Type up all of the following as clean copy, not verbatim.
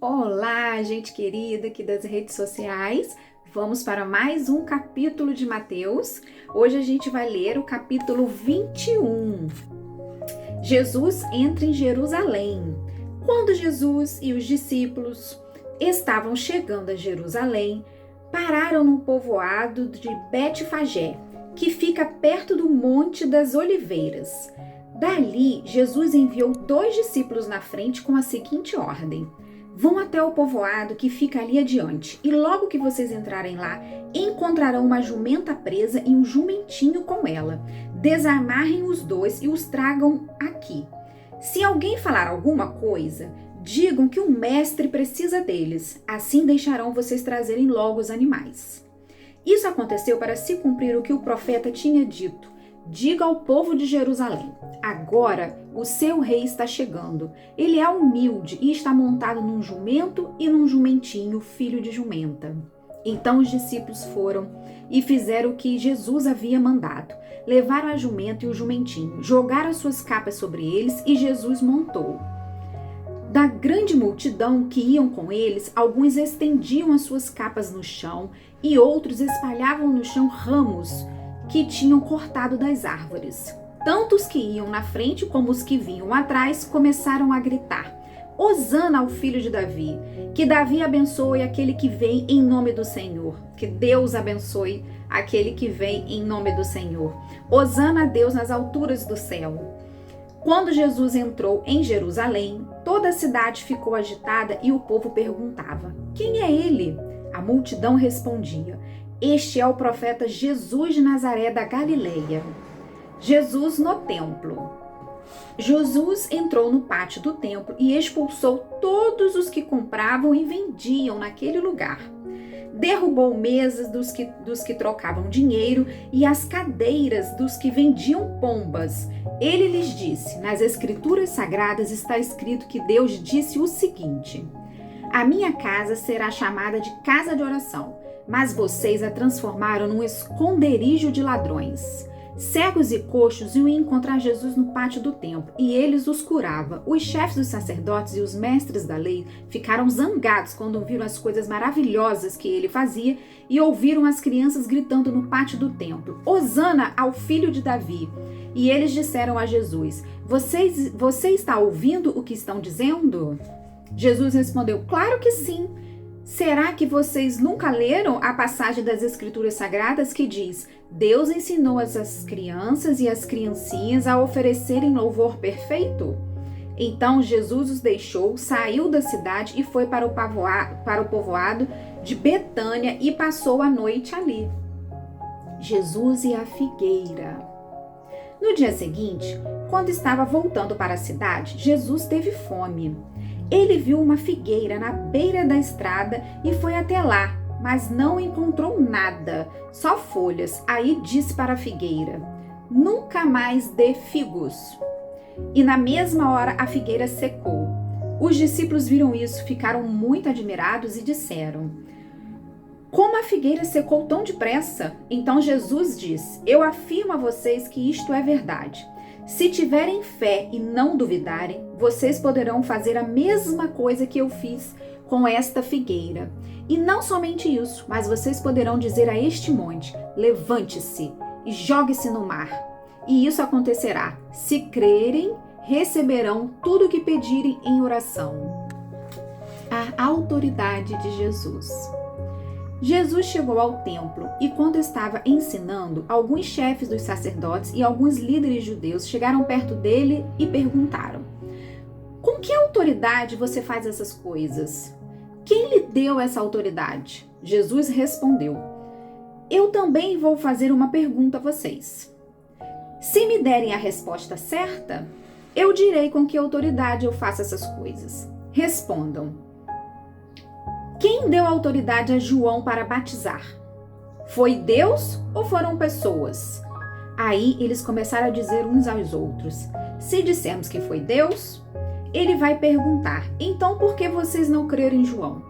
Olá, gente querida aqui das redes sociais. Vamos para mais um capítulo de Mateus. Hoje a gente vai ler o capítulo 21. Jesus entra em Jerusalém. Quando Jesus e os discípulos estavam chegando a Jerusalém, pararam no povoado de Betfagé, que fica perto do Monte das Oliveiras. Dali, Jesus enviou 2 discípulos na frente com a seguinte ordem: vão até o povoado que fica ali adiante, e logo que vocês entrarem lá, encontrarão uma jumenta presa e um jumentinho com ela. Desamarrem os 2 e os tragam aqui. Se alguém falar alguma coisa, digam que o mestre precisa deles. Assim deixarão vocês trazerem logo os animais. Isso aconteceu para se cumprir o que o profeta tinha dito. Diga ao povo de Jerusalém: agora o seu rei está chegando. Ele é humilde e está montado num jumento e num jumentinho, filho de jumenta. Então os discípulos foram e fizeram o que Jesus havia mandado. Levaram a jumenta e o jumentinho, jogaram as suas capas sobre eles e Jesus montou. Da grande multidão que iam com eles, alguns estendiam as suas capas no chão e outros espalhavam no chão ramos que tinham cortado das árvores. Tanto os que iam na frente como os que vinham atrás começaram a gritar: Hosana ao filho de Davi! Que Davi abençoe aquele que vem em nome do Senhor. Que Deus abençoe aquele que vem em nome do Senhor. Hosana a Deus nas alturas do céu. Quando Jesus entrou em Jerusalém, toda a cidade ficou agitada e o povo perguntava: quem é ele? A multidão respondia: este é o profeta Jesus de Nazaré da Galileia. Jesus no templo. Jesus entrou no pátio do templo e expulsou todos os que compravam e vendiam naquele lugar. Derrubou mesas dos que trocavam dinheiro e as cadeiras dos que vendiam pombas. Ele lhes disse: nas Escrituras Sagradas está escrito que Deus disse o seguinte: a minha casa será chamada de casa de oração, mas vocês a transformaram num esconderijo de ladrões. Cegos e coxos iam encontrar Jesus no pátio do templo, e eles os curava. Os chefes dos sacerdotes e os mestres da lei ficaram zangados quando viram as coisas maravilhosas que ele fazia e ouviram as crianças gritando no pátio do templo: Hosana ao filho de Davi! E eles disseram a Jesus: Você está ouvindo o que estão dizendo? Jesus respondeu: claro que sim. Será que vocês nunca leram a passagem das Escrituras Sagradas que diz: Deus ensinou as crianças e as criancinhas a oferecerem louvor perfeito? Então Jesus os deixou, saiu da cidade e foi para o povoado de Betânia e passou a noite ali. Jesus e a figueira. No dia seguinte, quando estava voltando para a cidade, Jesus teve fome. Ele viu uma figueira na beira da estrada e foi até lá, mas não encontrou nada, só folhas. Aí disse para a figueira: nunca mais dê figos. E na mesma hora a figueira secou. Os discípulos viram isso, ficaram muito admirados e disseram: como a figueira secou tão depressa? Então Jesus disse: eu afirmo a vocês que isto é verdade. Se tiverem fé e não duvidarem, vocês poderão fazer a mesma coisa que eu fiz com esta figueira. E não somente isso, mas vocês poderão dizer a este monte: levante-se e jogue-se no mar. E isso acontecerá. Se crerem, receberão tudo o que pedirem em oração. A autoridade de Jesus. Jesus chegou ao templo e, quando estava ensinando, alguns chefes dos sacerdotes e alguns líderes judeus chegaram perto dele e perguntaram: com que autoridade você faz essas coisas? Quem lhe deu essa autoridade? Jesus respondeu: eu também vou fazer uma pergunta a vocês. Se me derem a resposta certa, eu direi com que autoridade eu faço essas coisas. Respondam: quem deu autoridade a João para batizar? Foi Deus ou foram pessoas? Aí eles começaram a dizer uns aos outros: se dissermos que foi Deus, ele vai perguntar: então por que vocês não creram em João?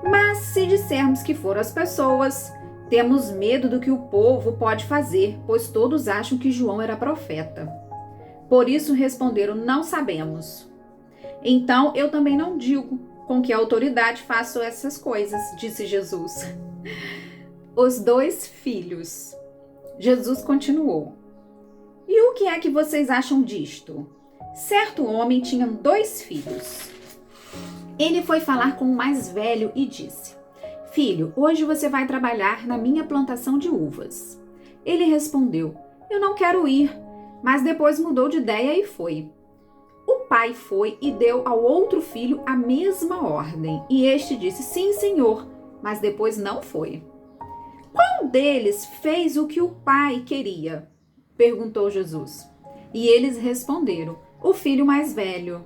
Mas se dissermos que foram as pessoas, temos medo do que o povo pode fazer, pois todos acham que João era profeta. Por isso responderam: não sabemos. Então eu também não digo, Com que autoridade faço essas coisas? Disse Jesus. Os 2 filhos. Jesus continuou. E o que é que vocês acham disto? Certo homem tinha 2 filhos. Ele foi falar com o mais velho e disse: Filho, hoje você vai trabalhar na minha plantação de uvas. Ele respondeu: Eu não quero ir, mas depois mudou de ideia e foi. O pai foi e deu ao outro filho a mesma ordem, e este disse: Sim, senhor, mas depois não foi. Qual deles fez o que o pai queria? Perguntou Jesus. E eles responderam: O filho mais velho.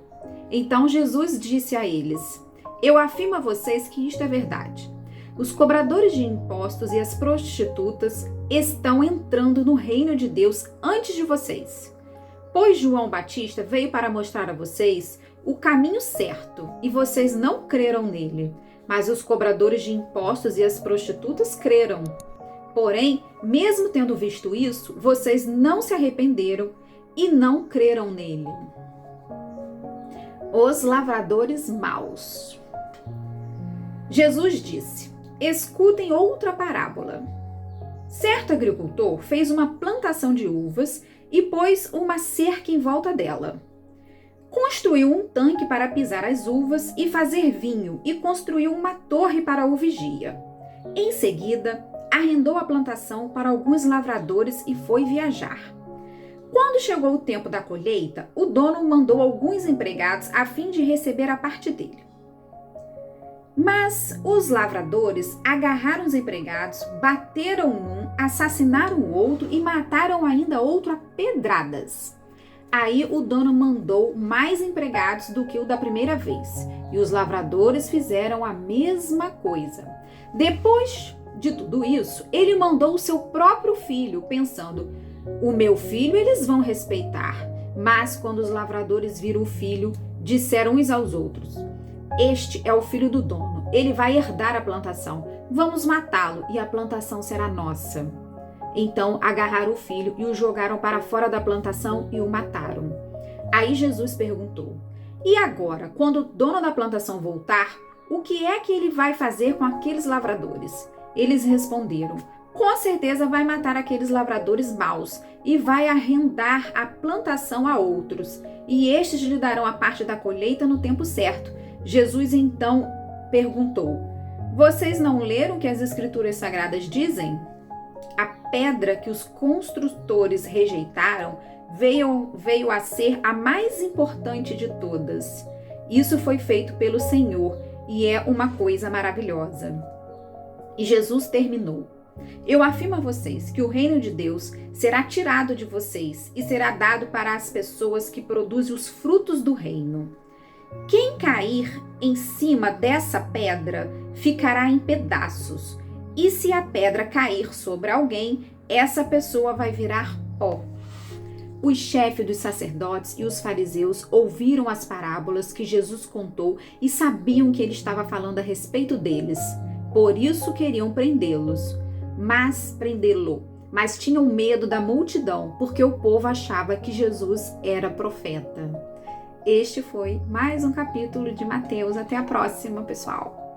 Então Jesus disse a eles: Eu afirmo a vocês que isto é verdade. Os cobradores de impostos e as prostitutas estão entrando no reino de Deus antes de vocês. Pois João Batista veio para mostrar a vocês o caminho certo e vocês não creram nele, mas os cobradores de impostos e as prostitutas creram. Porém, mesmo tendo visto isso, vocês não se arrependeram e não creram nele. Os lavradores maus. Jesus disse: Escutem outra parábola. Certo agricultor fez uma plantação de uvas e pôs uma cerca em volta dela. Construiu um tanque para pisar as uvas e fazer vinho e construiu uma torre para o vigia. Em seguida, arrendou a plantação para alguns lavradores e foi viajar. Quando chegou o tempo da colheita, o dono mandou alguns empregados a fim de receber a parte dele. Mas os lavradores agarraram os empregados, bateram um, assassinaram o outro e mataram ainda outro a pedradas. Aí o dono mandou mais empregados do que o da primeira vez, e os lavradores fizeram a mesma coisa. Depois de tudo isso, ele mandou o seu próprio filho, pensando: o meu filho eles vão respeitar. Mas quando os lavradores viram o filho, disseram uns aos outros: Este é o filho do dono, ele vai herdar a plantação. Vamos matá-lo e a plantação será nossa. Então agarraram o filho e o jogaram para fora da plantação e o mataram. Aí Jesus perguntou: E agora, quando o dono da plantação voltar, o que é que ele vai fazer com aqueles lavradores? Eles responderam: Com certeza vai matar aqueles lavradores maus e vai arrendar a plantação a outros, e estes lhe darão a parte da colheita no tempo certo. Jesus então perguntou: Vocês não leram o que as Escrituras Sagradas dizem? A pedra que os construtores rejeitaram veio a ser a mais importante de todas. Isso foi feito pelo Senhor e é uma coisa maravilhosa. E Jesus terminou: Eu afirmo a vocês que o reino de Deus será tirado de vocês e será dado para as pessoas que produzem os frutos do reino. Quem cair em cima dessa pedra ficará em pedaços, e se a pedra cair sobre alguém, essa pessoa vai virar pó. Os chefes dos sacerdotes e os fariseus ouviram as parábolas que Jesus contou e sabiam que ele estava falando a respeito deles. Por isso queriam prendê-lo, mas tinham medo da multidão, porque o povo achava que Jesus era profeta. Este foi mais um capítulo de Mateus. Até a próxima, pessoal!